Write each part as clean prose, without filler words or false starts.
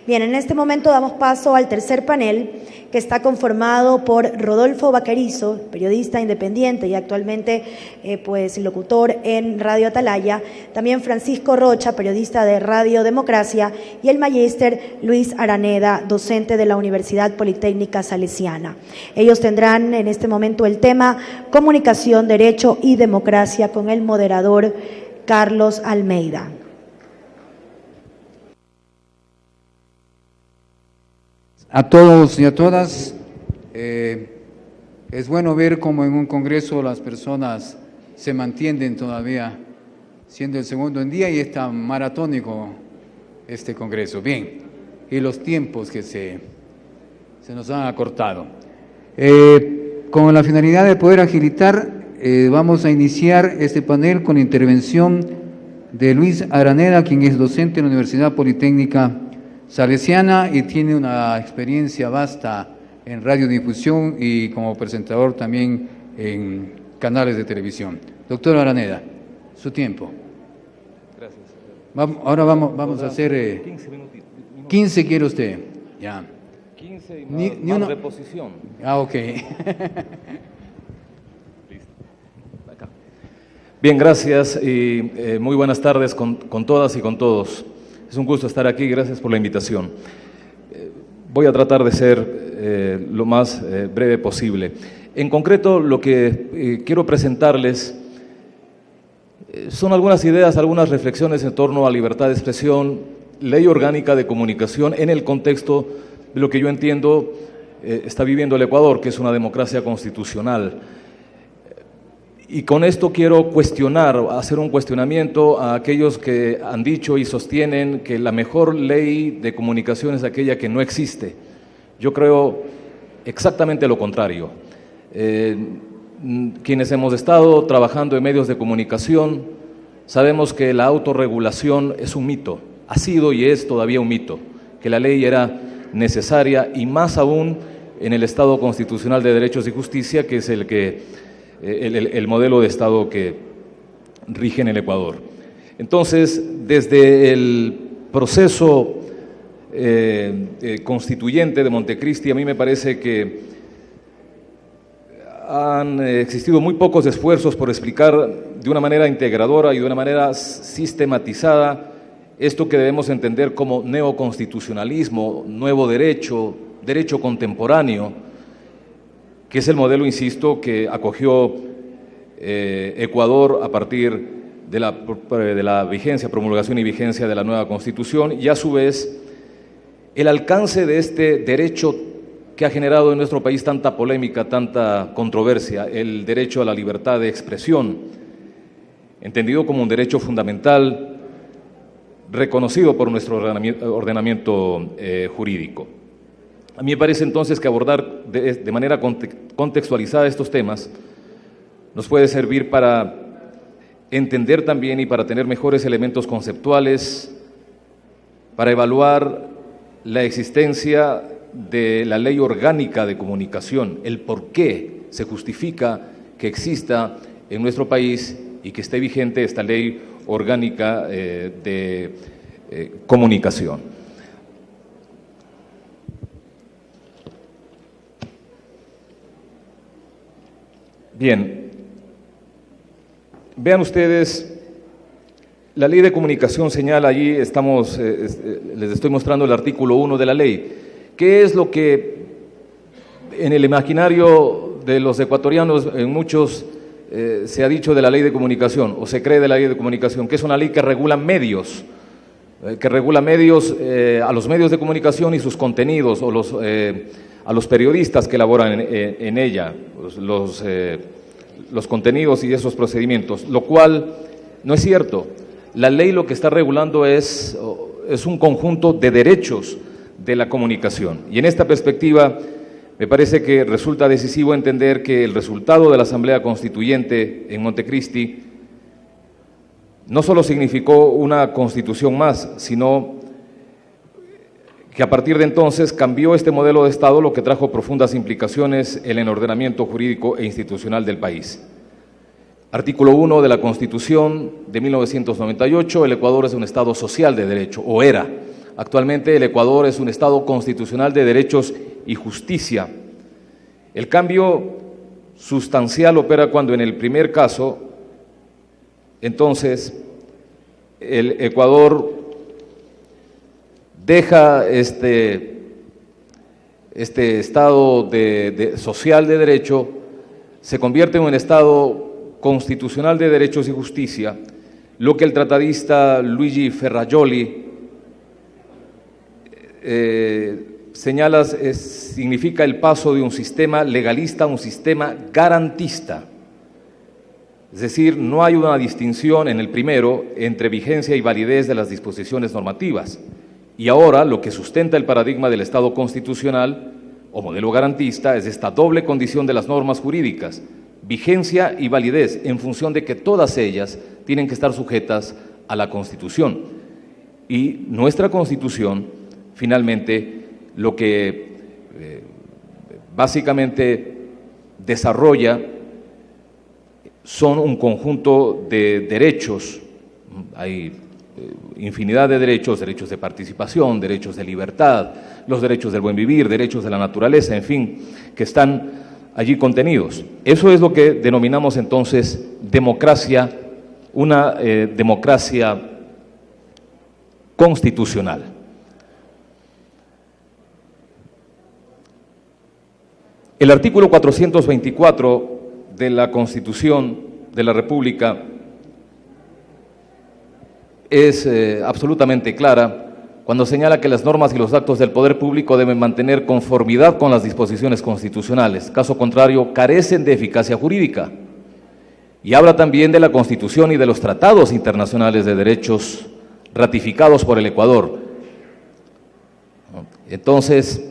Bien, en este momento damos paso al tercer panel, que está conformado por Rodolfo Vaquerizo, periodista independiente y actualmente locutor en Radio Atalaya, también Francisco Rocha, periodista de Radio Democracia, y el magíster Luis Araneda, docente de la Universidad Politécnica Salesiana. Ellos tendrán en este momento el tema Comunicación, Derecho y Democracia con el moderador Carlos Almeida. A todos y a todas, es bueno ver cómo en un congreso las personas se mantienen todavía, siendo el segundo en día y es tan maratónico este congreso. Bien, y los tiempos que se nos han acortado. Con la finalidad de poder agilitar, vamos a iniciar este panel con la intervención de Luis Araneda, quien es docente en la Universidad Politécnica Salesiana y tiene una experiencia vasta en radiodifusión y como presentador también en canales de televisión. Doctor Araneda, su tiempo. Gracias. Ahora vamos a hacer 15 minutitos. 15 quiere usted, ya. 15 y Ni más una reposición. Ah, ok. Listo. Acá. Bien, gracias y muy buenas tardes con todas y con todos. Es un gusto estar aquí, gracias por la invitación. Voy a tratar de ser lo más breve posible. En concreto, lo que quiero presentarles son algunas ideas, algunas reflexiones en torno a libertad de expresión, ley orgánica de comunicación en el contexto de lo que yo entiendo está viviendo el Ecuador, que es una democracia constitucional. Y con esto quiero hacer un cuestionamiento a aquellos que han dicho y sostienen que la mejor ley de comunicación es aquella que no existe. Yo creo exactamente lo contrario. Quienes hemos estado trabajando en medios de comunicación sabemos que la autorregulación es un mito, ha sido y es todavía un mito, que la ley era necesaria y más aún en el Estado constitucional de derechos y justicia, que es el modelo de Estado que rige en el Ecuador. Entonces, desde el proceso constituyente de Montecristi, a mí me parece que han existido muy pocos esfuerzos por explicar de una manera integradora y de una manera sistematizada esto que debemos entender como neoconstitucionalismo, nuevo derecho, derecho contemporáneo, que es el modelo, insisto, que acogió Ecuador a partir de la vigencia, promulgación y vigencia de la nueva Constitución, y a su vez el alcance de este derecho que ha generado en nuestro país tanta polémica, tanta controversia, el derecho a la libertad de expresión, entendido como un derecho fundamental reconocido por nuestro ordenamiento jurídico. A mí me parece entonces que abordar de manera contextualizada estos temas nos puede servir para entender también y para tener mejores elementos conceptuales, para evaluar la existencia de la ley orgánica de comunicación, el por qué se justifica que exista en nuestro país y que esté vigente esta ley orgánica de comunicación. Bien, vean ustedes, la ley de comunicación señala allí, les estoy mostrando el artículo 1 de la ley. ¿Qué es lo que en el imaginario de los ecuatorianos, en muchos, se ha dicho de la ley de comunicación, o se cree de la ley de comunicación? Que es una ley que regula medios, a los medios de comunicación y sus contenidos, o a los periodistas que elaboran en ella los contenidos y esos procedimientos, lo cual no es cierto. La ley lo que está regulando es un conjunto de derechos de la comunicación. Y en esta perspectiva me parece que resulta decisivo entender que el resultado de la Asamblea Constituyente en Montecristi no solo significó una constitución más, sino que a partir de entonces cambió este modelo de Estado, lo que trajo profundas implicaciones en el ordenamiento jurídico e institucional del país. Artículo 1 de la Constitución de 1998, el Ecuador es un Estado social de derecho, o era, Actualmente el Ecuador es un Estado constitucional de derechos y justicia. El cambio sustancial opera cuando en el primer caso, entonces, el Ecuador deja este Estado social de derecho, se convierte en un Estado constitucional de derechos y justicia, lo que el tratadista Luigi Ferrajoli señala significa el paso de un sistema legalista a un sistema garantista. Es decir, no hay una distinción en el primero entre vigencia y validez de las disposiciones normativas. Y ahora lo que sustenta el paradigma del Estado constitucional o modelo garantista es esta doble condición de las normas jurídicas, vigencia y validez, en función de que todas ellas tienen que estar sujetas a la Constitución. Y nuestra Constitución, finalmente, lo que básicamente desarrolla son un conjunto de derechos. Hay infinidad de derechos, derechos de participación, derechos de libertad, los derechos del buen vivir, derechos de la naturaleza, en fin, que están allí contenidos. Eso es lo que denominamos entonces democracia, una democracia constitucional. El artículo 424 de la Constitución de la República es absolutamente clara cuando señala que las normas y los actos del poder público deben mantener conformidad con las disposiciones constitucionales, caso contrario carecen de eficacia jurídica. Y habla también de la Constitución y de los tratados internacionales de derechos ratificados por el Ecuador. Entonces,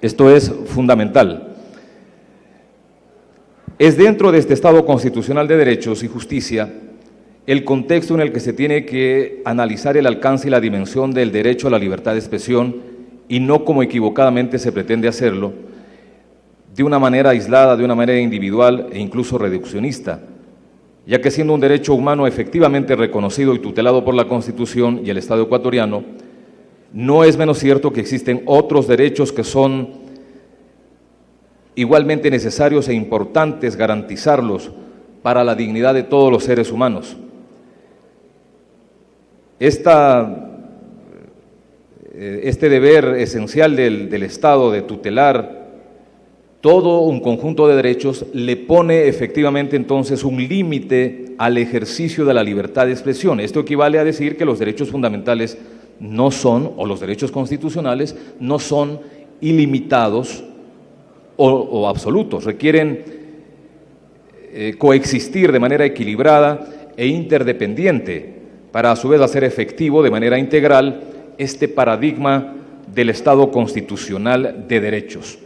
esto es fundamental. Es dentro de este Estado constitucional de derechos y justicia el contexto en el que se tiene que analizar el alcance y la dimensión del derecho a la libertad de expresión y no como equivocadamente se pretende hacerlo, de una manera aislada, de una manera individual e incluso reduccionista, ya que siendo un derecho humano efectivamente reconocido y tutelado por la Constitución y el Estado ecuatoriano, no es menos cierto que existen otros derechos que son igualmente necesarios e importantes garantizarlos para la dignidad de todos los seres humanos. Este deber esencial del Estado de tutelar todo un conjunto de derechos le pone efectivamente entonces un límite al ejercicio de la libertad de expresión. Esto equivale a decir que los derechos fundamentales no son, o los derechos constitucionales, no son ilimitados o absolutos, requieren coexistir de manera equilibrada e interdependiente para a su vez hacer efectivo de manera integral este paradigma del Estado constitucional de derechos.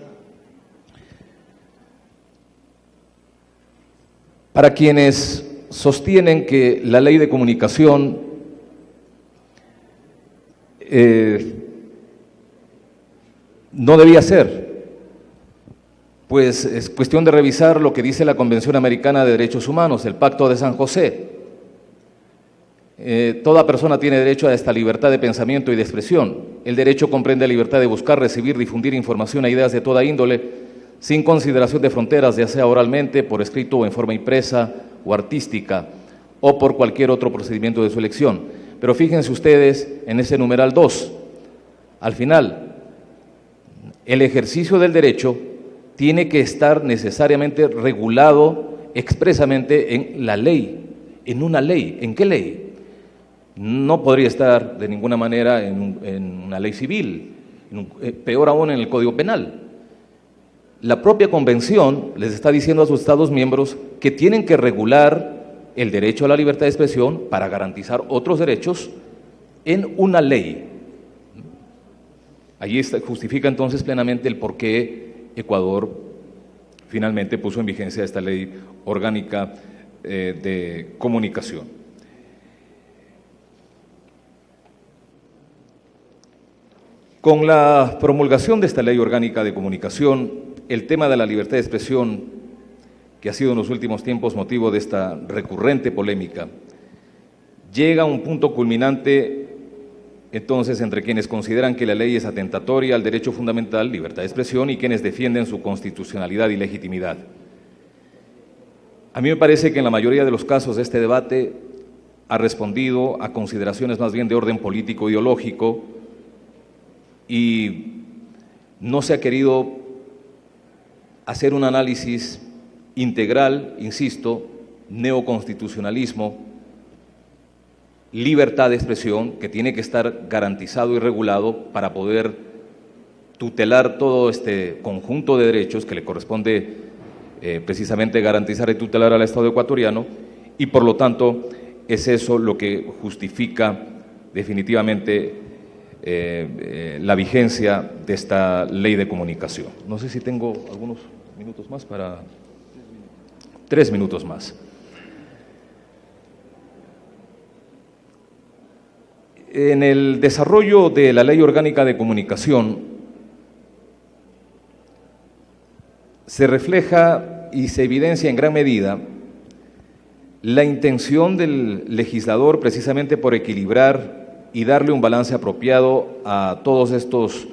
Para quienes sostienen que la ley de comunicación no debía ser, pues es cuestión de revisar lo que dice la Convención Americana de Derechos Humanos, el Pacto de San José. Toda persona tiene derecho a esta libertad de pensamiento y de expresión. El derecho comprende la libertad de buscar, recibir, difundir información e ideas de toda índole, sin consideración de fronteras, ya sea oralmente, por escrito o en forma impresa o artística, o por cualquier otro procedimiento de su elección. Pero fíjense ustedes en ese numeral 2. Al final, el ejercicio del derecho tiene que estar necesariamente regulado expresamente en la ley, en una ley. ¿En qué ley? No podría estar de ninguna manera en una ley civil, peor aún en el Código Penal. La propia Convención les está diciendo a sus Estados miembros que tienen que regular el derecho a la libertad de expresión para garantizar otros derechos en una ley. Allí justifica entonces plenamente el por qué Ecuador finalmente puso en vigencia esta ley orgánica de comunicación. Con la promulgación de esta ley orgánica de comunicación, el tema de la libertad de expresión, que ha sido en los últimos tiempos motivo de esta recurrente polémica, llega a un punto culminante entonces entre quienes consideran que la ley es atentatoria al derecho fundamental, libertad de expresión, y quienes defienden su constitucionalidad y legitimidad. A mí me parece que en la mayoría de los casos este debate ha respondido a consideraciones más bien de orden político-ideológico y no se ha querido hacer un análisis integral, insisto, neoconstitucionalismo, libertad de expresión, que tiene que estar garantizado y regulado para poder tutelar todo este conjunto de derechos que le corresponde precisamente garantizar y tutelar al Estado ecuatoriano, y por lo tanto es eso lo que justifica definitivamente la vigencia de esta ley de comunicación. No sé si tengo algunos minutos más para… 3 minutos más. En el desarrollo de la Ley Orgánica de Comunicación se refleja y se evidencia en gran medida la intención del legislador precisamente por equilibrar y darle un balance apropiado a todos estos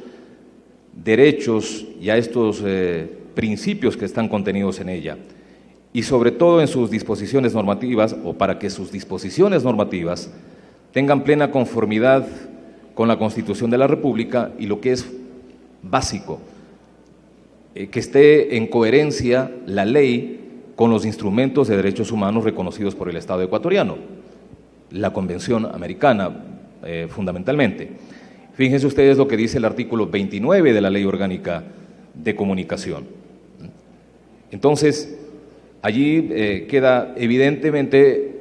derechos y a estos principios que están contenidos en ella, y sobre todo en sus disposiciones normativas, o para que sus disposiciones normativas tengan plena conformidad con la Constitución de la República y lo que es básico, que esté en coherencia la ley con los instrumentos de derechos humanos reconocidos por el Estado ecuatoriano, la Convención Americana fundamentalmente. Fíjense ustedes lo que dice el artículo 29 de la Ley Orgánica de Comunicación. Entonces, allí queda evidentemente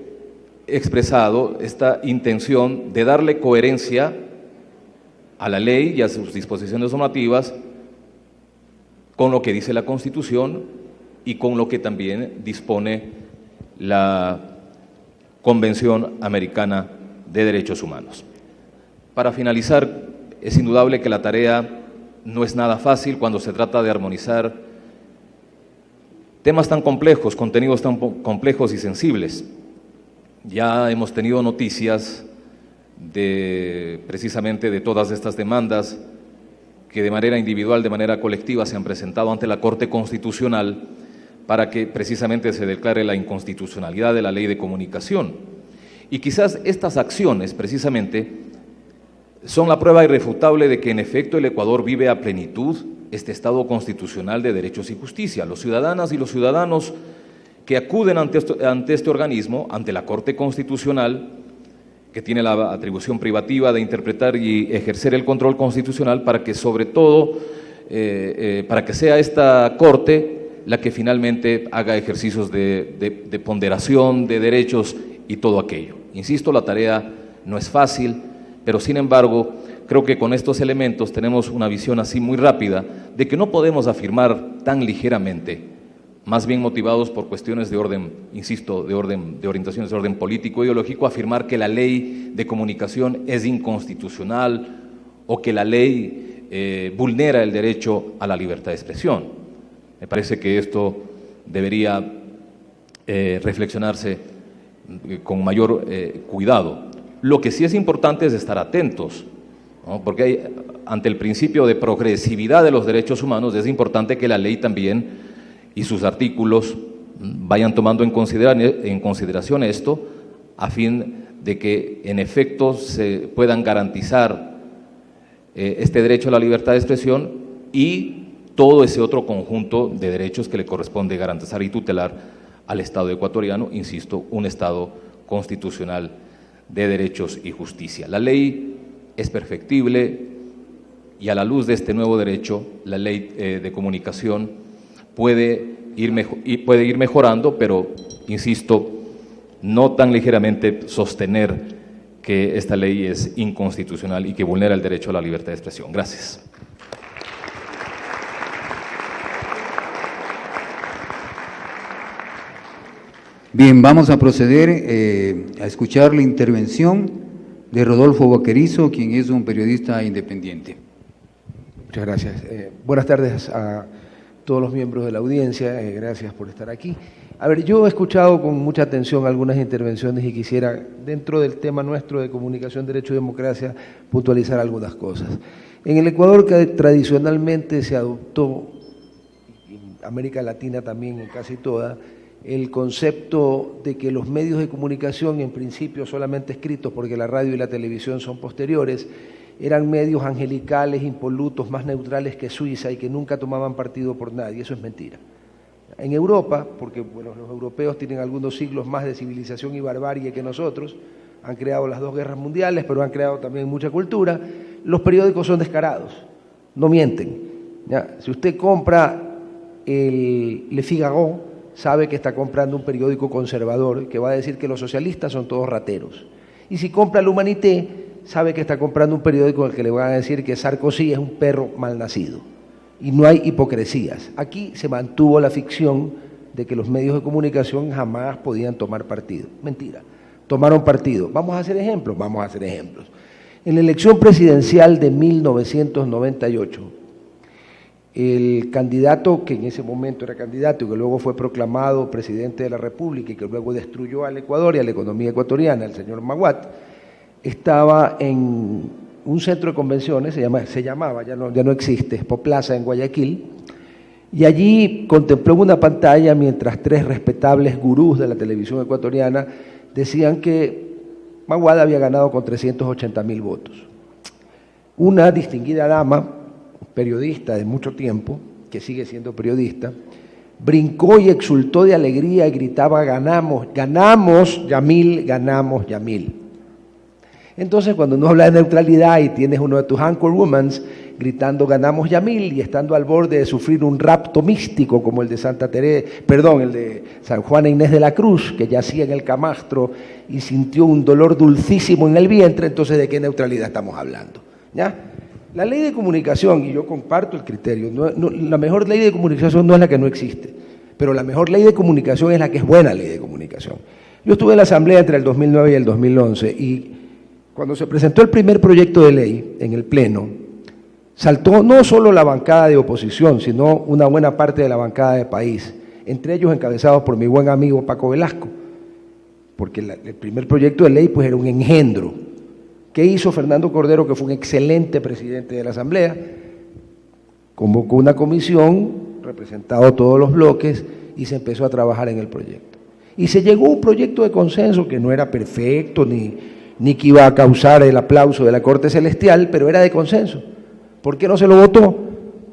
expresado esta intención de darle coherencia a la ley y a sus disposiciones normativas con lo que dice la Constitución y con lo que también dispone la Convención Americana de Derechos Humanos. Para finalizar, es indudable que la tarea no es nada fácil cuando se trata de armonizar temas tan complejos, contenidos tan complejos y sensibles. Ya hemos tenido noticias precisamente de todas estas demandas que de manera individual, de manera colectiva, se han presentado ante la Corte Constitucional para que precisamente se declare la inconstitucionalidad de la Ley de Comunicación. Y quizás estas acciones, precisamente, son la prueba irrefutable de que en efecto el Ecuador vive a plenitud este Estado constitucional de derechos y justicia. Los ciudadanas y los ciudadanos que acuden ante este organismo, ante la Corte Constitucional, que tiene la atribución privativa de interpretar y ejercer el control constitucional para que sobre todo, para que sea esta Corte la que finalmente haga ejercicios de ponderación de derechos y todo aquello. Insisto, la tarea no es fácil, pero sin embargo, creo que con estos elementos tenemos una visión así muy rápida de que no podemos afirmar tan ligeramente, más bien motivados por cuestiones de orden, insisto, de orientaciones de orden político e ideológico, afirmar que la ley de comunicación es inconstitucional o que la ley vulnera el derecho a la libertad de expresión. Me parece que esto debería reflexionarse con mayor cuidado. Lo que sí es importante es estar atentos, ¿no? Porque ante el principio de progresividad de los derechos humanos es importante que la ley también y sus artículos vayan tomando en consideración esto, a fin de que en efecto se puedan garantizar este derecho a la libertad de expresión y todo ese otro conjunto de derechos que le corresponde garantizar y tutelar al Estado ecuatoriano, insisto, un Estado constitucional de derechos y justicia. La ley es perfectible y a la luz de este nuevo derecho, la ley de comunicación puede ir mejorando, pero, insisto, no tan ligeramente sostener que esta ley es inconstitucional y que vulnera el derecho a la libertad de expresión. Gracias. Bien, vamos a proceder a escuchar la intervención de Rodolfo Vaquerizo, quien es un periodista independiente. Muchas gracias. Buenas tardes a todos los miembros de la audiencia, gracias por estar aquí. A ver, yo he escuchado con mucha atención algunas intervenciones y quisiera, dentro del tema nuestro de comunicación, derecho y democracia, puntualizar algunas cosas. En el Ecuador, que tradicionalmente se adoptó, en América Latina también, en casi toda, el concepto de que los medios de comunicación, en principio solamente escritos, porque la radio y la televisión son posteriores, eran medios angelicales, impolutos, más neutrales que Suiza y que nunca tomaban partido por nadie. Eso es mentira. En Europa, porque bueno, los europeos tienen algunos siglos más de civilización y barbarie que nosotros, han creado las 2 guerras mundiales, pero han creado también mucha cultura, los periódicos son descarados, no mienten. ¿Ya? Si usted compra el Le Figaro, sabe que está comprando un periódico conservador que va a decir que los socialistas son todos rateros. Y si compra l'Humanité, sabe que está comprando un periódico en el que le van a decir que Sarkozy es un perro malnacido. Y no hay hipocresías. Aquí se mantuvo la ficción de que los medios de comunicación jamás podían tomar partido. Mentira, tomaron partido. ¿Vamos a hacer ejemplos? Vamos a hacer ejemplos. En la elección presidencial de 1998, el candidato, que en ese momento era candidato y que luego fue proclamado presidente de la República y que luego destruyó al Ecuador y a la economía ecuatoriana, el señor Maguad, estaba en un centro de convenciones, se llamaba, ya no existe, Expo Plaza en Guayaquil, y allí contempló una pantalla mientras 3 respetables gurús de la televisión ecuatoriana decían que Maguad había ganado con 380.000 votos. Una distinguida dama, periodista de mucho tiempo, que sigue siendo periodista, brincó y exultó de alegría y gritaba: ganamos, ganamos, Yamil, ganamos, Yamil. Entonces, cuando uno habla de neutralidad y tienes uno de tus anchorwomen gritando ganamos Yamil y estando al borde de sufrir un rapto místico como el de el de San Juana Inés de la Cruz, que yacía en el camastro y sintió un dolor dulcísimo en el vientre, entonces ¿de qué neutralidad estamos hablando? ¿Ya? La ley de comunicación, y yo comparto el criterio, la mejor ley de comunicación no es la que no existe, pero la mejor ley de comunicación es la que es buena ley de comunicación. Yo estuve en la Asamblea entre el 2009 y el 2011 y cuando se presentó el primer proyecto de ley en el Pleno, saltó no solo la bancada de oposición, sino una buena parte de la bancada de país, entre ellos encabezados por mi buen amigo Paco Velasco, porque el primer proyecto de ley pues era un engendro. ¿Qué hizo Fernando Cordero, que fue un excelente presidente de la Asamblea? Convocó una comisión, representado todos los bloques, y se empezó a trabajar en el proyecto. Y se llegó a un proyecto de consenso que no era perfecto, ni que iba a causar el aplauso de la Corte Celestial, pero era de consenso. ¿Por qué no se lo votó?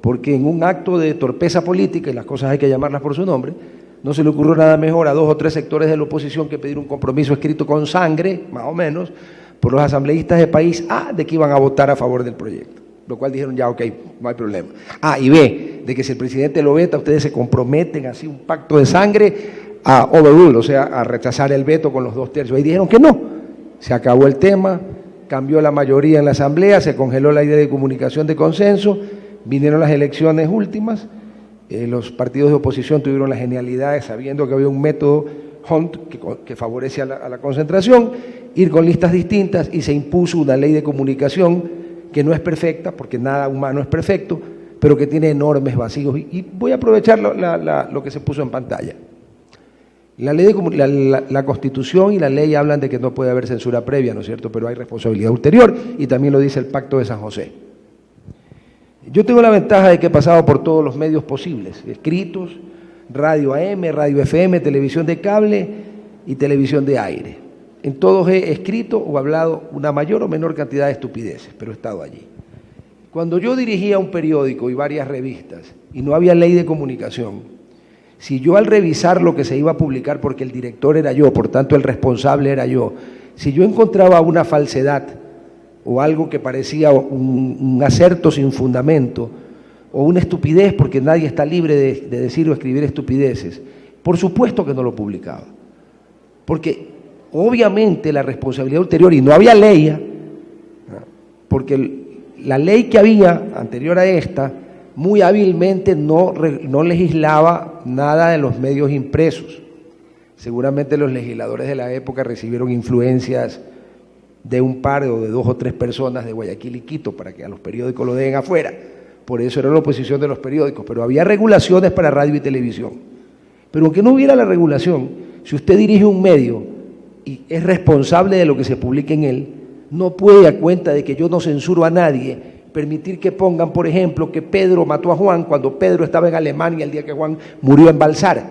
Porque en un acto de torpeza política, y las cosas hay que llamarlas por su nombre, no se le ocurrió nada mejor a 2 o 3 sectores de la oposición que pedir un compromiso escrito con sangre, más o menos, por los asambleístas de país A, de que iban a votar a favor del proyecto. Lo cual dijeron ya, ok, no hay problema. A y B, de que si el presidente lo veta, ustedes se comprometen así un pacto de sangre a overrule, o sea, a rechazar el veto con los 2/3. Ahí dijeron que no. Se acabó el tema, cambió la mayoría en la Asamblea, se congeló la idea de comunicación de consenso, vinieron las elecciones últimas, los partidos de oposición tuvieron la genialidad, sabiendo que había un método Hunt que favorece a la concentración, ir con listas distintas y se impuso una ley de comunicación que no es perfecta, porque nada humano es perfecto, pero que tiene enormes vacíos. Y voy a aprovechar lo que se puso en pantalla. La Constitución y la ley hablan de que no puede haber censura previa, ¿no es cierto?, pero hay responsabilidad ulterior, y también lo dice el Pacto de San José. Yo tengo la ventaja de que he pasado por todos los medios posibles, escritos, radio AM, radio FM, televisión de cable y televisión de aire. En todos he escrito o hablado una mayor o menor cantidad de estupideces, pero he estado allí. Cuando yo dirigía un periódico y varias revistas y no había ley de comunicación, si yo al revisar lo que se iba a publicar, porque el director era yo, por tanto el responsable era yo, si yo encontraba una falsedad o algo que parecía un acerto sin fundamento o una estupidez, porque nadie está libre de decir o escribir estupideces, por supuesto que no lo publicaba. Porque obviamente la responsabilidad ulterior, y no había ley, porque la ley que había anterior a esta, muy hábilmente no legislaba nada de los medios impresos. Seguramente los legisladores de la época recibieron influencias de un par o de 2 o 3 personas de Guayaquil y Quito para que a los periódicos lo den afuera, por eso era la oposición de los periódicos, pero había regulaciones para radio y televisión. Pero aunque no hubiera la regulación, si usted dirige un medio y es responsable de lo que se publique en él, no puede, a cuenta de que yo no censuro a nadie, permitir que pongan, por ejemplo, que Pedro mató a Juan cuando Pedro estaba en Alemania el día que Juan murió en Balsar.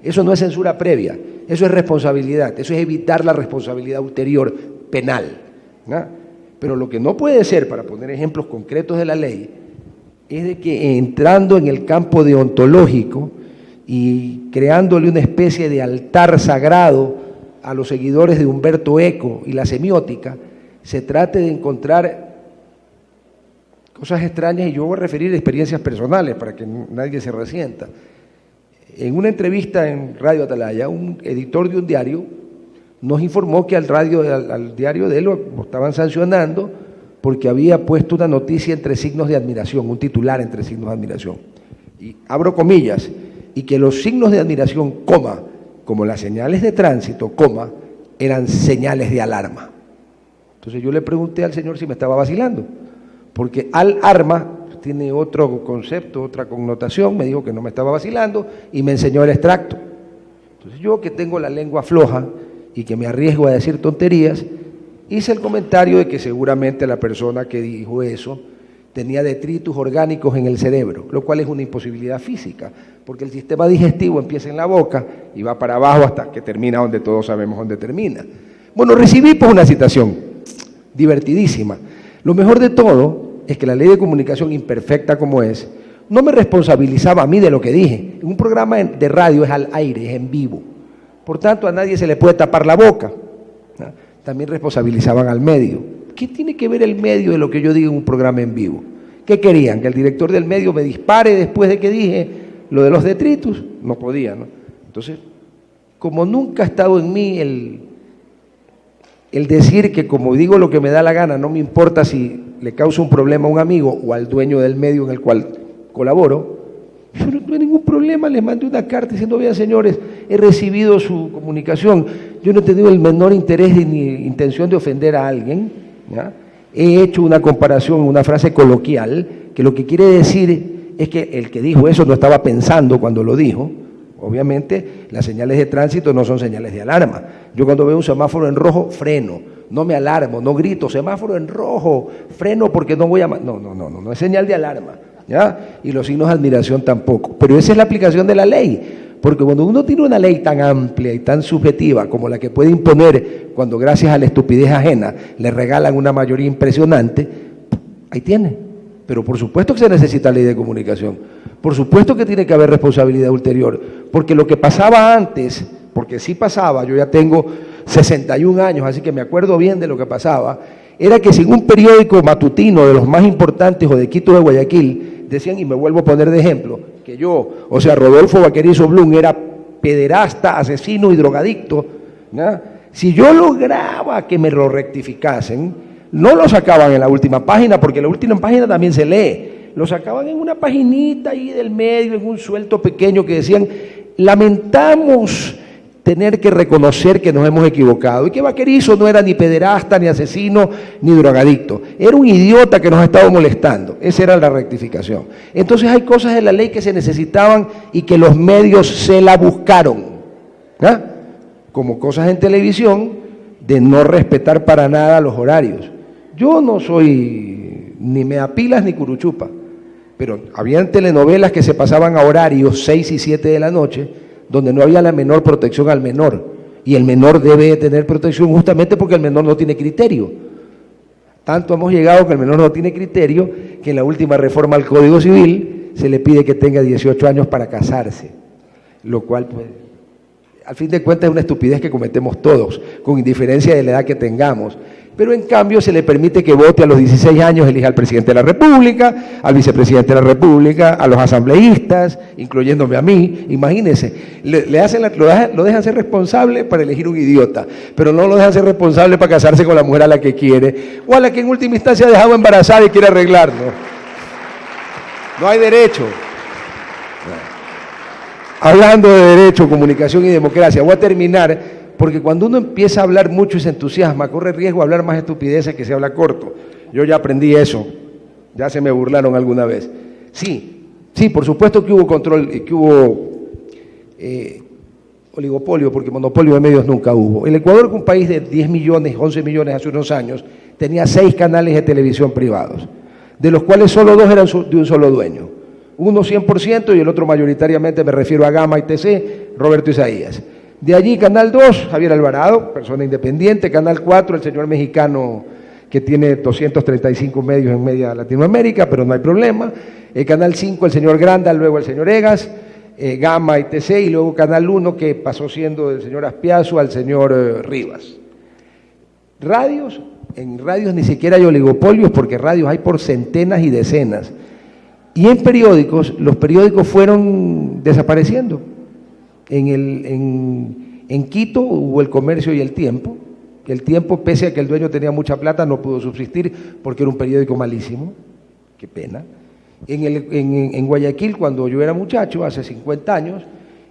Eso no es censura previa, eso es responsabilidad, eso es evitar la responsabilidad ulterior penal, ¿no? Pero lo que no puede ser, para poner ejemplos concretos de la ley, es de que entrando en el campo deontológico y creándole una especie de altar sagrado a los seguidores de Humberto Eco y la semiótica, se trate de encontrar cosas extrañas, y yo voy a referir experiencias personales para que nadie se resienta. En una entrevista en Radio Atalaya, un editor de un diario nos informó que al diario de él lo estaban sancionando porque había puesto una noticia entre signos de admiración, un titular entre signos de admiración. Y abro comillas, y que los signos de admiración, coma, como las señales de tránsito, coma, eran señales de alarma. Entonces yo le pregunté al señor si me estaba vacilando, porque alarma tiene otro concepto, otra connotación, me dijo que no me estaba vacilando y me enseñó el extracto. Entonces yo, que tengo la lengua floja y que me arriesgo a decir tonterías, hice el comentario de que seguramente la persona que dijo eso tenía detritus orgánicos en el cerebro, lo cual es una imposibilidad física, porque el sistema digestivo empieza en la boca y va para abajo hasta que termina donde todos sabemos dónde termina. Bueno, recibí pues una citación divertidísima. Lo mejor de todo es que la ley de comunicación, imperfecta como es, no me responsabilizaba a mí de lo que dije. En un programa de radio es al aire, es en vivo. Por tanto, a nadie se le puede tapar la boca, ¿no? También responsabilizaban al medio. ¿Qué tiene que ver el medio de lo que yo diga en un programa en vivo? ¿Qué querían? ¿Que el director del medio me dispare después de que dije lo de los detritus? No podía, ¿no? Entonces, como nunca ha estado en mí el decir que como digo lo que me da la gana, no me importa si le causa un problema a un amigo o al dueño del medio en el cual colaboro, yo no tuve ningún problema, les mandé una carta diciendo: vean, señores, he recibido su comunicación, yo no he tenido el menor interés ni intención de ofender a alguien, ¿ya? He hecho una comparación, una frase coloquial, que lo que quiere decir es que el que dijo eso no estaba pensando cuando lo dijo. Obviamente, las señales de tránsito no son señales de alarma. Yo cuando veo un semáforo en rojo, freno, no me alarmo, no grito: semáforo en rojo, freno porque no voy a... No es señal de alarma, ¿ya? Y los signos de admiración tampoco. Pero esa es la aplicación de la ley, porque cuando uno tiene una ley tan amplia y tan subjetiva como la que puede imponer cuando gracias a la estupidez ajena le regalan una mayoría impresionante, ahí tiene. Pero por supuesto que se necesita ley de comunicación, por supuesto que tiene que haber responsabilidad ulterior, porque lo que pasaba antes, porque sí pasaba, yo ya tengo 61 años, así que me acuerdo bien de lo que pasaba, era que si en un periódico matutino de los más importantes o de Quito, de Guayaquil, decían, y me vuelvo a poner de ejemplo, que yo, o sea, Rodolfo Vaquerizo Blum era pederasta, asesino y drogadicto, ¿no? Si yo lograba que me lo rectificasen, no lo sacaban en la última página, porque la última página también se lee, lo sacaban en una paginita ahí del medio, en un suelto pequeño que decían: lamentamos tener que reconocer que nos hemos equivocado, y que Vaquerizo no era ni pederasta, ni asesino, ni drogadicto, era un idiota que nos ha estado molestando. Esa era la rectificación. Entonces hay cosas de la ley que se necesitaban y que los medios se la buscaron, ¿no? Como cosas en televisión de no respetar para nada los horarios. Yo no soy ni meapilas ni curuchupa, pero habían telenovelas que se pasaban a horarios 6 y 7 de la noche, donde no había la menor protección al menor, y el menor debe tener protección justamente porque el menor no tiene criterio. Tanto hemos llegado que el menor no tiene criterio, que en la última reforma al Código Civil se le pide que tenga 18 años para casarse, lo cual, pues, al fin de cuentas es una estupidez que cometemos todos, con indiferencia de la edad que tengamos. Pero en cambio se le permite que vote a los 16 años, elija al presidente de la República, al vicepresidente de la República, a los asambleístas, incluyéndome a mí. Imagínense, lo dejan ser responsable para elegir un idiota, pero no lo dejan ser responsable para casarse con la mujer a la que quiere, o a la que en última instancia ha dejado embarazada y quiere arreglarlo. No hay derecho. Hablando de derecho, comunicación y democracia, voy a terminar, porque cuando uno empieza a hablar mucho y se entusiasma, corre riesgo de hablar más estupideces que se habla corto. Yo ya aprendí eso, ya se me burlaron alguna vez. Sí, por supuesto que hubo control, que hubo oligopolio, porque monopolio de medios nunca hubo. El Ecuador, que un país de 10 millones, 11 millones hace unos años, tenía 6 canales de televisión privados, de los cuales solo 2 eran de un solo dueño. Uno 100% y el otro mayoritariamente, me refiero a Gama y TC, Roberto Isaías. De allí Canal 2, Javier Alvarado, persona independiente. Canal 4, el señor mexicano que tiene 235 medios en media Latinoamérica, pero no hay problema. Canal 5, el señor Granda, luego el señor Egas, Gama y TC, y luego Canal 1, que pasó siendo del señor Aspiazu al señor Rivas. Radios, en radios ni siquiera hay oligopolios, porque radios hay por centenas y decenas. Y en periódicos, los periódicos fueron desapareciendo. En Quito hubo El Comercio y El Tiempo. El Tiempo, pese a que el dueño tenía mucha plata, no pudo subsistir porque era un periódico malísimo. Qué pena. En Guayaquil, cuando yo era muchacho, hace 50 años,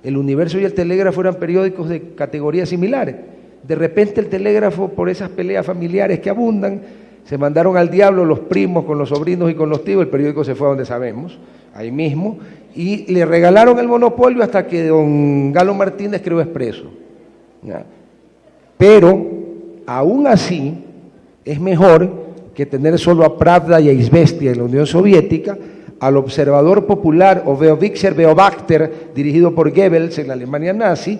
El Universo y El Telégrafo eran periódicos de categorías similares. De repente el Telégrafo, por esas peleas familiares que abundan, se mandaron al diablo los primos con los sobrinos y con los tíos. El periódico se fue a donde sabemos, ahí mismo, y le regalaron el monopolio hasta que don Galo Martínez creó Expreso. ¿Ya? Pero, aún así, es mejor que tener solo a Pravda y a Izvestia en la Unión Soviética, al Observador Popular o Beobachter Beobachter, dirigido por Goebbels en la Alemania nazi,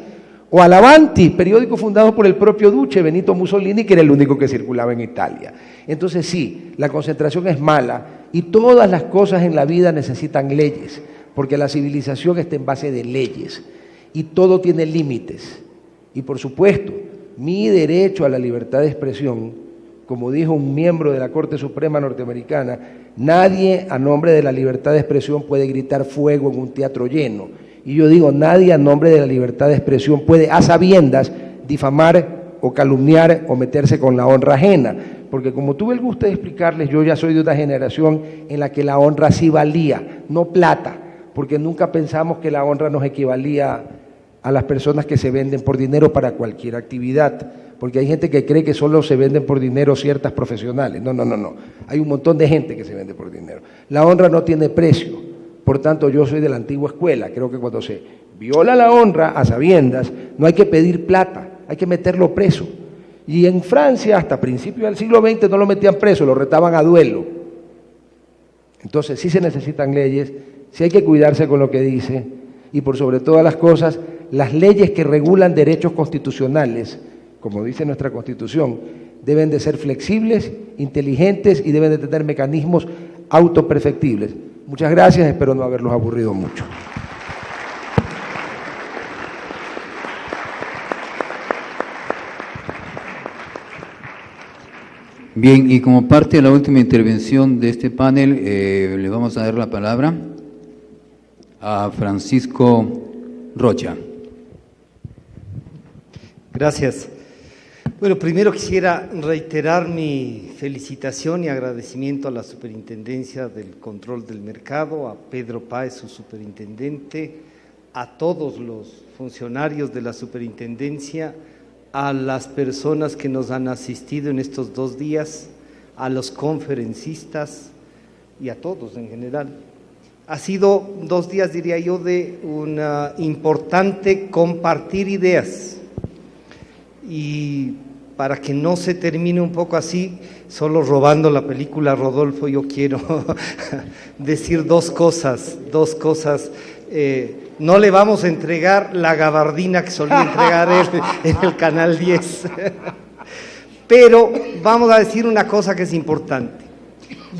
o al Avanti, periódico fundado por el propio Duce, Benito Mussolini, que era el único que circulaba en Italia. Entonces sí, la concentración es mala y todas las cosas en la vida necesitan leyes, porque la civilización está en base de leyes y todo tiene límites. Y por supuesto, mi derecho a la libertad de expresión, como dijo un miembro de la Corte Suprema norteamericana, nadie a nombre de la libertad de expresión puede gritar fuego en un teatro lleno. Y yo digo, nadie a nombre de la libertad de expresión puede, a sabiendas, difamar o calumniar o meterse con la honra ajena. Porque como tuve el gusto de explicarles, yo ya soy de una generación en la que la honra sí valía, no plata, porque nunca pensamos que la honra nos equivalía a las personas que se venden por dinero para cualquier actividad, porque hay gente que cree que solo se venden por dinero ciertas profesionales. No. Hay un montón de gente que se vende por dinero. La honra no tiene precio. Por tanto, yo soy de la antigua escuela. Creo que cuando se viola la honra a sabiendas, no hay que pedir plata, hay que meterlo preso. Y en Francia, hasta principios del siglo XX, no lo metían preso, lo retaban a duelo. Entonces, sí se necesitan leyes, sí hay que cuidarse con lo que dice, y por sobre todas las cosas, las leyes que regulan derechos constitucionales, como dice nuestra Constitución, deben de ser flexibles, inteligentes y deben de tener mecanismos autoperfectibles. Muchas gracias, espero no haberlos aburrido mucho. Bien, y como parte de la última intervención de este panel, le vamos a dar la palabra a Francisco Rocha. Gracias. Bueno, primero quisiera reiterar mi felicitación y agradecimiento a la Superintendencia del Control del Mercado, a Pedro Páez, su superintendente, a todos los funcionarios de la Superintendencia, a las personas que nos han asistido en estos 2 días, a los conferencistas y a todos en general. Ha sido 2 días, diría yo, de un importante compartir ideas. Y para que no se termine un poco así, solo robando la película Rodolfo, yo quiero decir dos cosas. No le vamos a entregar la gabardina que solía entregar él en el Canal 10, pero vamos a decir una cosa que es importante.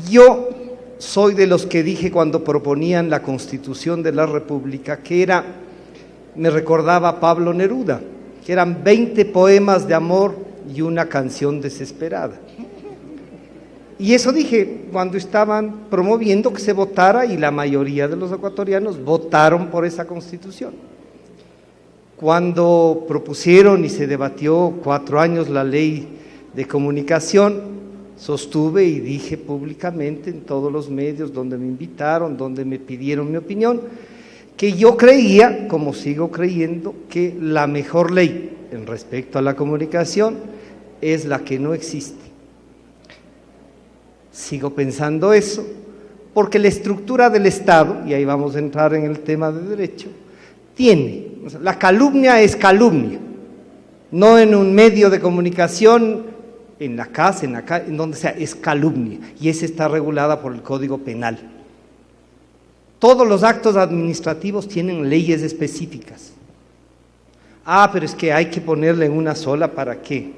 Yo soy de los que dije cuando proponían la Constitución de la República, me recordaba a Pablo Neruda, que eran 20 poemas de amor y una canción desesperada. Y eso dije cuando estaban promoviendo que se votara, y la mayoría de los ecuatorianos votaron por esa Constitución. Cuando propusieron y se debatió 4 años la ley de comunicación, sostuve y dije públicamente en todos los medios donde me invitaron, donde me pidieron mi opinión, que yo creía, como sigo creyendo, que la mejor ley en respecto a la comunicación es la que no existe. Sigo pensando eso, porque la estructura del Estado, y ahí vamos a entrar en el tema de derecho, tiene, o sea, la calumnia es calumnia, no en un medio de comunicación, en la casa, en donde sea, es calumnia, y esa está regulada por el Código Penal. Todos los actos administrativos tienen leyes específicas. Pero es que hay que ponerle en una sola, ¿para qué?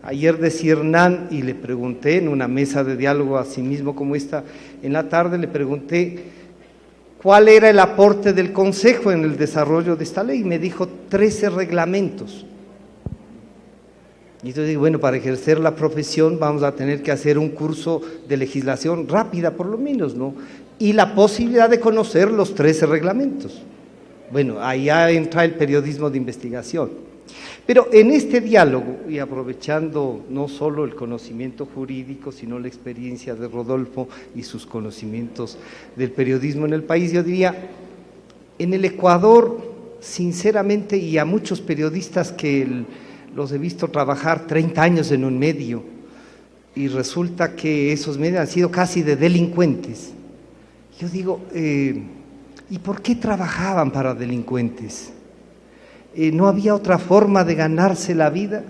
Ayer decía Hernán, y le pregunté en una mesa de diálogo, así mismo como esta, en la tarde le pregunté cuál era el aporte del Consejo en el desarrollo de esta ley, y me dijo 13 reglamentos. Y entonces digo, bueno, para ejercer la profesión vamos a tener que hacer un curso de legislación rápida por lo menos, ¿no? Y la posibilidad de conocer los 13 reglamentos. Bueno, ahí ya entra el periodismo de investigación. Pero en este diálogo, y aprovechando no solo el conocimiento jurídico, sino la experiencia de Rodolfo y sus conocimientos del periodismo en el país, yo diría, en el Ecuador, sinceramente, y a muchos periodistas que los he visto trabajar 30 años en un medio, y resulta que esos medios han sido casi de delincuentes. Yo digo, ¿y por qué trabajaban para delincuentes? ¿No había otra forma de ganarse la vida?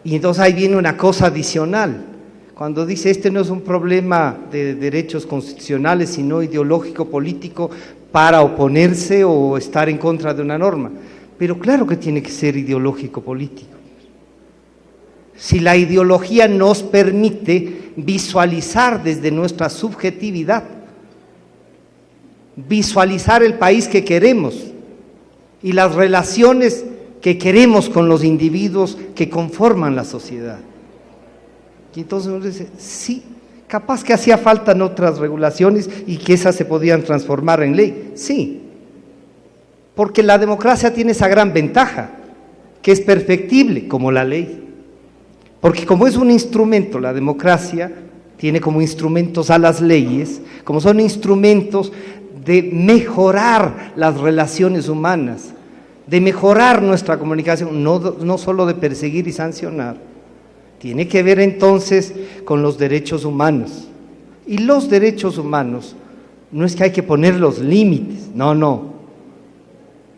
Y entonces ahí viene una cosa adicional. Cuando dice, este no es un problema de derechos constitucionales, sino ideológico, político, para oponerse o estar en contra de una norma. Pero claro que tiene que ser ideológico, político. Si la ideología nos permite visualizar desde nuestra subjetividad, visualizar el país que queremos y las relaciones que queremos con los individuos que conforman la sociedad. Y entonces uno dice, sí, capaz que hacía falta otras regulaciones y que esas se podían transformar en ley, sí, porque la democracia tiene esa gran ventaja, que es perfectible como la ley. Porque como es un instrumento, la democracia tiene como instrumentos a las leyes, como son instrumentos de mejorar las relaciones humanas, de mejorar nuestra comunicación, no solo de perseguir y sancionar. Tiene que ver entonces con los derechos humanos. Y los derechos humanos no es que hay que poner los límites, no.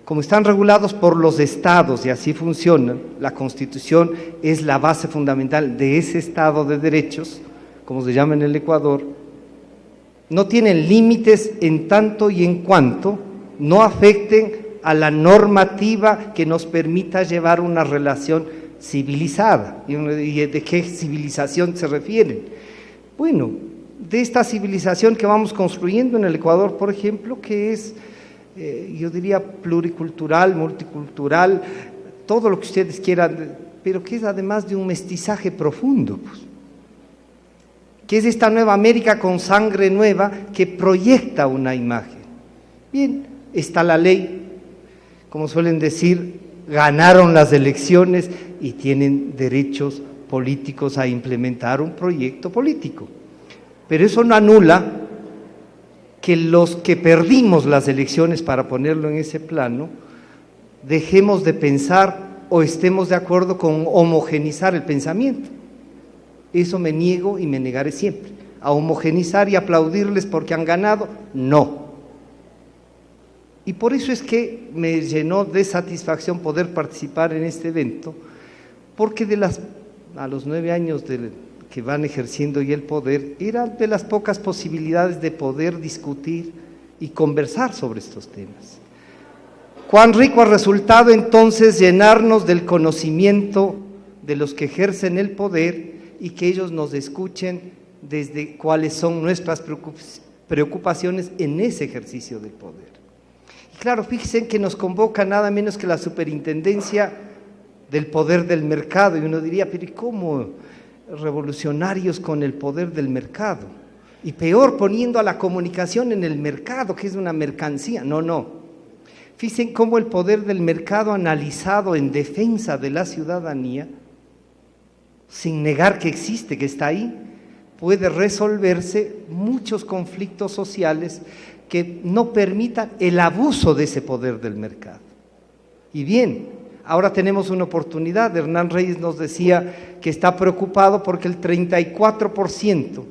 Como están regulados por los estados y así funcionan, la Constitución es la base fundamental de ese Estado de derechos, como se llama en el Ecuador, no tienen límites en tanto y en cuanto no afecten a la normativa que nos permita llevar una relación civilizada. ¿Y de qué civilización se refieren? Bueno, de esta civilización que vamos construyendo en el Ecuador, por ejemplo, que es yo diría pluricultural, multicultural, todo lo que ustedes quieran, pero que es además de un mestizaje profundo, pues, que es esta nueva América con sangre nueva que proyecta una imagen. Bien, está la ley, como suelen decir, ganaron las elecciones y tienen derechos políticos a implementar un proyecto político, pero eso no anula que los que perdimos las elecciones, para ponerlo en ese plano, dejemos de pensar o estemos de acuerdo con homogenizar el pensamiento. Eso me niego y me negaré siempre. A homogenizar y aplaudirles porque han ganado, no. Y por eso es que me llenó de satisfacción poder participar en este evento, porque a los 9 años que van ejerciendo ya el poder, era de las pocas posibilidades de poder discutir y conversar sobre estos temas. Cuán rico ha resultado entonces llenarnos del conocimiento de los que ejercen el poder y que ellos nos escuchen desde cuáles son nuestras preocupaciones en ese ejercicio del poder. Y claro, fíjense que nos convoca nada menos que la Superintendencia del Poder del Mercado, y uno diría, pero ¿y cómo revolucionarios con el poder del mercado? Y peor, poniendo a la comunicación en el mercado, que es una mercancía. No. Fíjense cómo el poder del mercado analizado en defensa de la ciudadanía, sin negar que existe, que está ahí, puede resolverse muchos conflictos sociales que no permitan el abuso de ese poder del mercado. Y bien, ahora tenemos una oportunidad. Hernán Reyes nos decía que está preocupado porque el 34%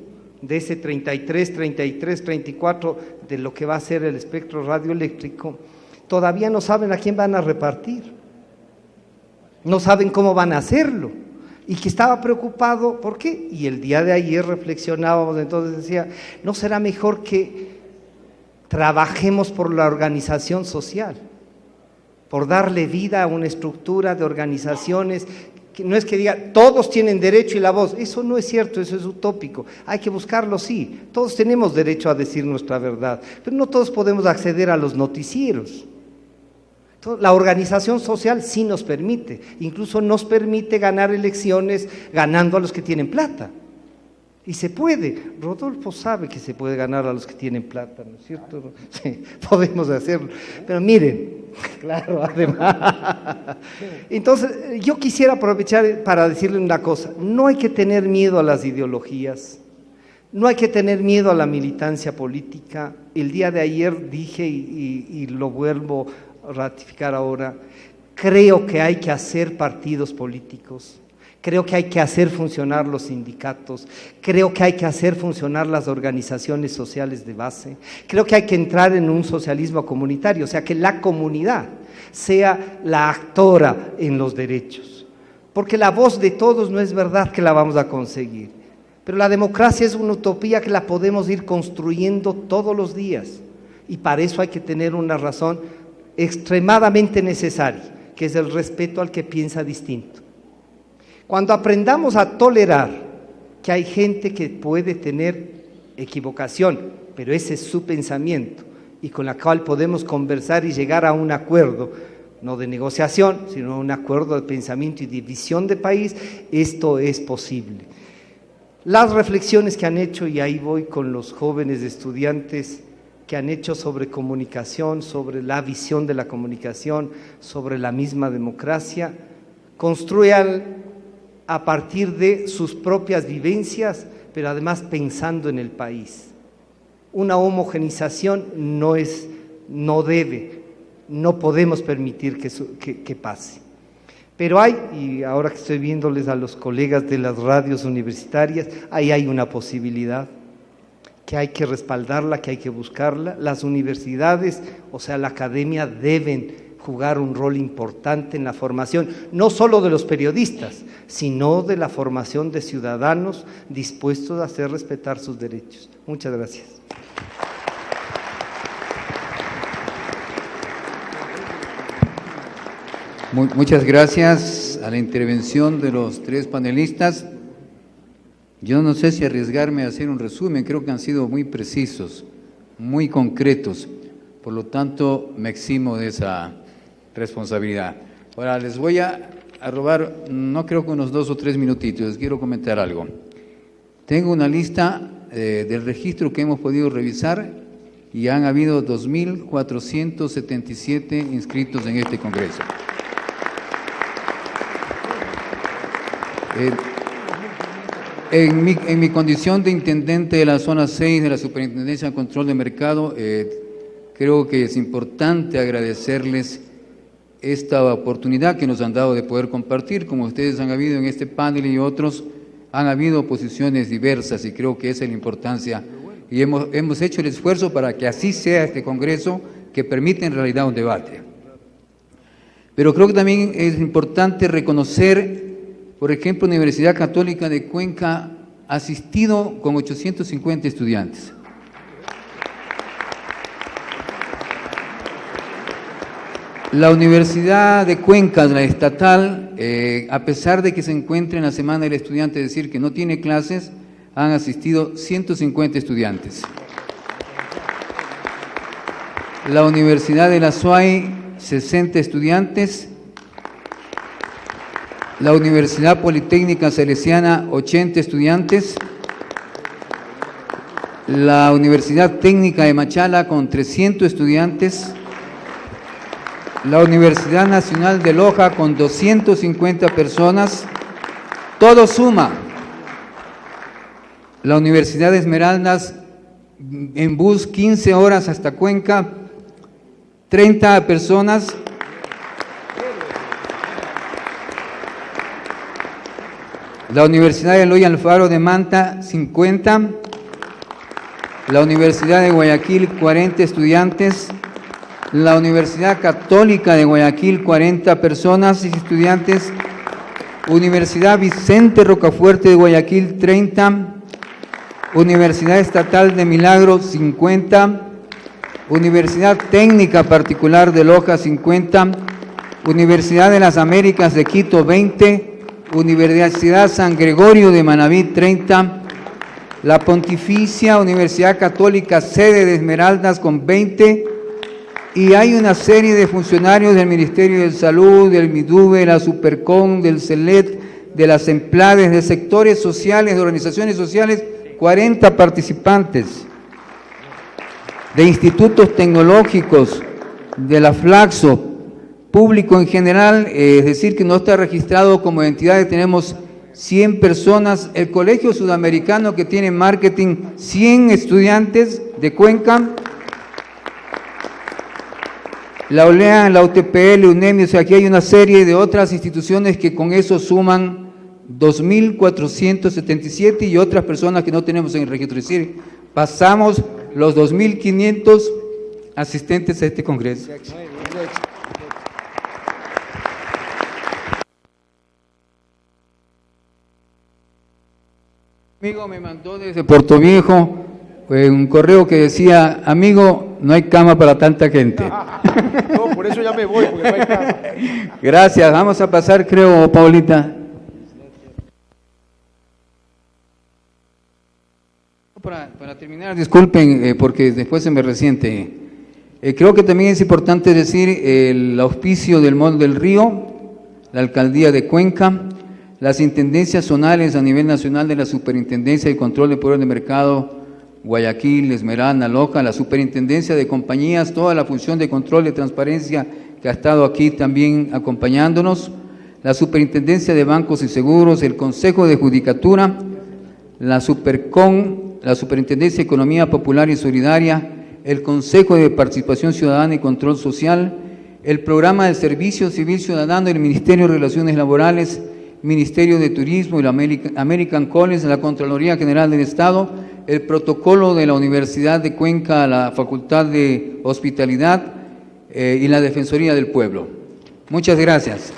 de ese 33, 34 de lo que va a ser el espectro radioeléctrico, todavía no saben a quién van a repartir, no saben cómo van a hacerlo, y que estaba preocupado, ¿por qué? Y el día de ayer reflexionábamos, entonces decía, ¿no será mejor que trabajemos por la organización social, por darle vida a una estructura de organizaciones? Que no es que diga, todos tienen derecho y la voz, eso no es cierto, eso es utópico, hay que buscarlo, sí, todos tenemos derecho a decir nuestra verdad, pero no todos podemos acceder a los noticieros. La organización social sí nos permite, incluso nos permite ganar elecciones ganando a los que tienen plata. Y se puede, Rodolfo sabe que se puede ganar a los que tienen plata, ¿no es cierto? Sí, podemos hacerlo, pero miren, claro, además. Entonces, yo quisiera aprovechar para decirle una cosa, no hay que tener miedo a las ideologías, no hay que tener miedo a la militancia política. El día de ayer dije y lo vuelvo a ratificar ahora, creo que hay que hacer partidos políticos. Creo que hay que hacer funcionar los sindicatos, creo que hay que hacer funcionar las organizaciones sociales de base, creo que hay que entrar en un socialismo comunitario, o sea, que la comunidad sea la actora en los derechos, porque la voz de todos no es verdad que la vamos a conseguir, pero la democracia es una utopía que la podemos ir construyendo todos los días, y para eso hay que tener una razón extremadamente necesaria, que es el respeto al que piensa distinto. Cuando aprendamos a tolerar que hay gente que puede tener equivocación, pero ese es su pensamiento y con la cual podemos conversar y llegar a un acuerdo, no de negociación, sino un acuerdo de pensamiento y de visión de país, esto es posible. Las reflexiones que han hecho, y ahí voy con los jóvenes estudiantes que han hecho sobre comunicación, sobre la visión de la comunicación, sobre la misma democracia, construyan a partir de sus propias vivencias, pero además pensando en el país. Una homogenización no podemos permitir que pase. Pero hay, y ahora que estoy viéndoles a los colegas de las radios universitarias, ahí hay una posibilidad que hay que respaldarla, que hay que buscarla. Las universidades, o sea, la academia, deben jugar un rol importante en la formación, no solo de los periodistas, sino de la formación de ciudadanos dispuestos a hacer respetar sus derechos. Muchas gracias. Muchas gracias a la intervención de los tres panelistas. Yo no sé si arriesgarme a hacer un resumen, creo que han sido muy precisos, muy concretos, por lo tanto me eximo de esa responsabilidad. Ahora les voy a robar, no creo que unos 2 o 3 minutitos, les quiero comentar algo. Tengo una lista del registro que hemos podido revisar y han habido 2.477 inscritos en este Congreso. En mi condición de intendente de la zona 6 de la Superintendencia de Control de Mercado, creo que es importante agradecerles esta oportunidad que nos han dado de poder compartir. Como ustedes han habido en este panel y otros, han habido posiciones diversas y creo que esa es la importancia. Y hemos hecho el esfuerzo para que así sea este Congreso, que permite en realidad un debate. Pero creo que también es importante reconocer, por ejemplo, la Universidad Católica de Cuenca ha asistido con 850 estudiantes. La Universidad de Cuenca, la estatal, a pesar de que se encuentra en la Semana del Estudiante, es decir, que no tiene clases, han asistido 150 estudiantes. La Universidad de la SUAY, 60 estudiantes. La Universidad Politécnica Salesiana, 80 estudiantes. La Universidad Técnica de Machala, con 300 estudiantes. La Universidad Nacional de Loja, con 250 personas. Todo suma. La Universidad de Esmeraldas, en bus 15 horas hasta Cuenca, 30 personas. La Universidad de Eloy Alfaro de Manta, 50. La Universidad de Guayaquil, 40 estudiantes. La Universidad Católica de Guayaquil, 40 personas y estudiantes. Universidad Vicente Rocafuerte de Guayaquil, 30. Universidad Estatal de Milagros, 50. Universidad Técnica Particular de Loja, 50. Universidad de las Américas de Quito, 20. Universidad San Gregorio de Manabí, 30. La Pontificia Universidad Católica Sede de Esmeraldas con 20. Y hay una serie de funcionarios del Ministerio de Salud, del MIDUVE, la Supercon, del CELET, de las EMPLADES, de sectores sociales, de organizaciones sociales, 40 participantes, de institutos tecnológicos, de la Flaxo, público en general, es decir, que no está registrado como entidad, tenemos 100 personas, el Colegio Sudamericano que tiene marketing, 100 estudiantes de Cuenca, la OLEA, la UTPL, UNEMI, o sea, aquí hay una serie de otras instituciones que con eso suman 2.477 y otras personas que no tenemos en el registro. Es decir, pasamos los 2.500 asistentes a este congreso. Un amigo me mandó desde Puerto Viejo un correo que decía: amigo, no hay cama para tanta gente. No, por eso ya me voy, porque no hay cama. Gracias, vamos a pasar, creo, Paulita. Para terminar, disculpen, porque después se me resiente. Creo que también es importante decir el auspicio del Mall del Río, la Alcaldía de Cuenca, las intendencias zonales a nivel nacional de la Superintendencia de Control de Poder de Mercado, Guayaquil, Esmeralda, Loja, la Superintendencia de Compañías, toda la función de control de transparencia que ha estado aquí también acompañándonos, la Superintendencia de Bancos y Seguros, el Consejo de Judicatura, la Supercon, la Superintendencia de Economía Popular y Solidaria, el Consejo de Participación Ciudadana y Control Social, el Programa de Servicio Civil Ciudadano del Ministerio de Relaciones Laborales, Ministerio de Turismo y la American College, la Contraloría General del Estado, el protocolo de la Universidad de Cuenca, la Facultad de Hospitalidad y la Defensoría del Pueblo. Muchas gracias.